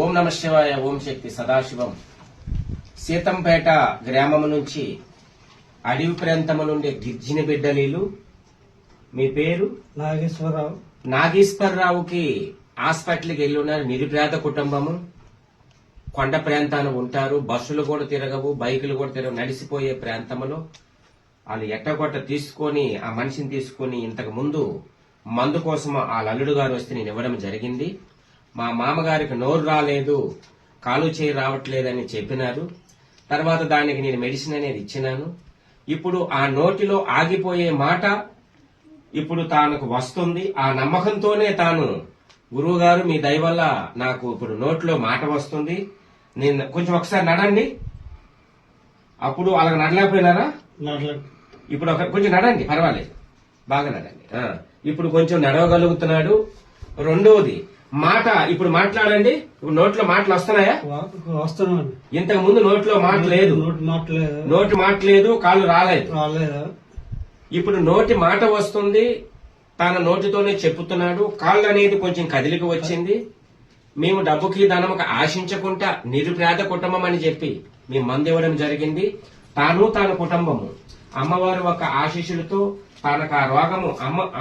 ఓం నమ శివాయ. ఓం శక్తి సదాశివం. సీతంపేట గ్రామం నుంచి అడవి ప్రాంతము నుండి గిర్జిన బిడ్డలీలు. మీ పేరు? నాగేశ్వరరావు. నాగేశ్వరరావుకి హాస్పిటల్కి వెళ్ళి ఉన్నారు. నిరుపేద కుటుంబము, కొండ ప్రాంతాన్ని ఉంటారు. బస్సులు కూడా తిరగవు, బైకులు కూడా తిరగవు, నడిసిపోయే ప్రాంతంలో వాళ్ళు ఎట్టగొట్ట తీసుకొని ఆ మనిషిని తీసుకొని ఇంతకు ముందు మందు కోసం ఆ అల్లుడు గారు వస్తే నేను ఇవ్వడం జరిగింది. మా మామగారికి నోరు రాలేదు, కాలు చేయి రావట్లేదని చెప్పినారు. తర్వాత దానికి నేను మెడిసిన్ అనేది ఇచ్చినాను. ఇప్పుడు ఆ నోటిలో ఆగిపోయే మాట ఇప్పుడు తానుకు వస్తుంది. ఆ నమ్మకంతోనే తాను గురువు గారు మీ దయ వల్ల నాకు ఇప్పుడు నోట్లో మాట వస్తుంది, నేను కొంచెం ఒకసారి నడండి. అప్పుడు అలాగ నడలేకపోయినారా? ఇప్పుడు కొంచెం నడండి, పర్వాలేదు, బాగా నడండి. ఇప్పుడు కొంచెం నడవగలుగుతున్నాడు. రెండవది మాట ఇప్పుడు మాట్లాడండి. ఇప్పుడు నోట్లో మాటలు వస్తున్నాయా? వస్తున్నాను. ఇంతకు ముందు నోట్లో మాట లేదు, నోటి మాట లేదు, కాళ్ళు రాలేదు. ఇప్పుడు నోటి మాట వస్తుంది, తన నోటితోనే చెప్పుతున్నాడు. కాళ్ళు అనేది కొంచెం కదిలికి వచ్చింది. మేము డబ్బుకి ధనముకు ఆశించకుండా నిరుపేద కుటుంబం అని చెప్పి మేము మందు ఇవ్వడం జరిగింది. తాను తన కుటుంబము అమ్మవారు ఒక ఆశీస్సులతో తనకు ఆ రోగము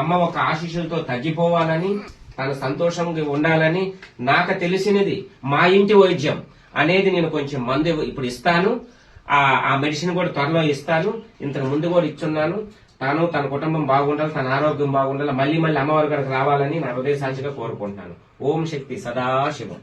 అమ్మ ఒక ఆశీస్సులతో తగ్గిపోవాలని, తన సంతోషంగా ఉండాలని నాకు తెలిసినది మా ఇంటి వైద్యం అనేది నేను కొంచెం మందు ఇప్పుడు ఇస్తాను. ఆ మెడిసిన్ కూడా త్వరలో ఇస్తాను. ఇంతకు ముందు కూడా ఇచ్చున్నాను. తాను తన కుటుంబం బాగుండాలి, తన ఆరోగ్యం బాగుండాలి, మళ్ళీ అమ్మవారి గారికి రావాలని నా హృదయ సాక్షిగా కోరుకుంటున్నాను. ఓం శక్తి సదాశివం.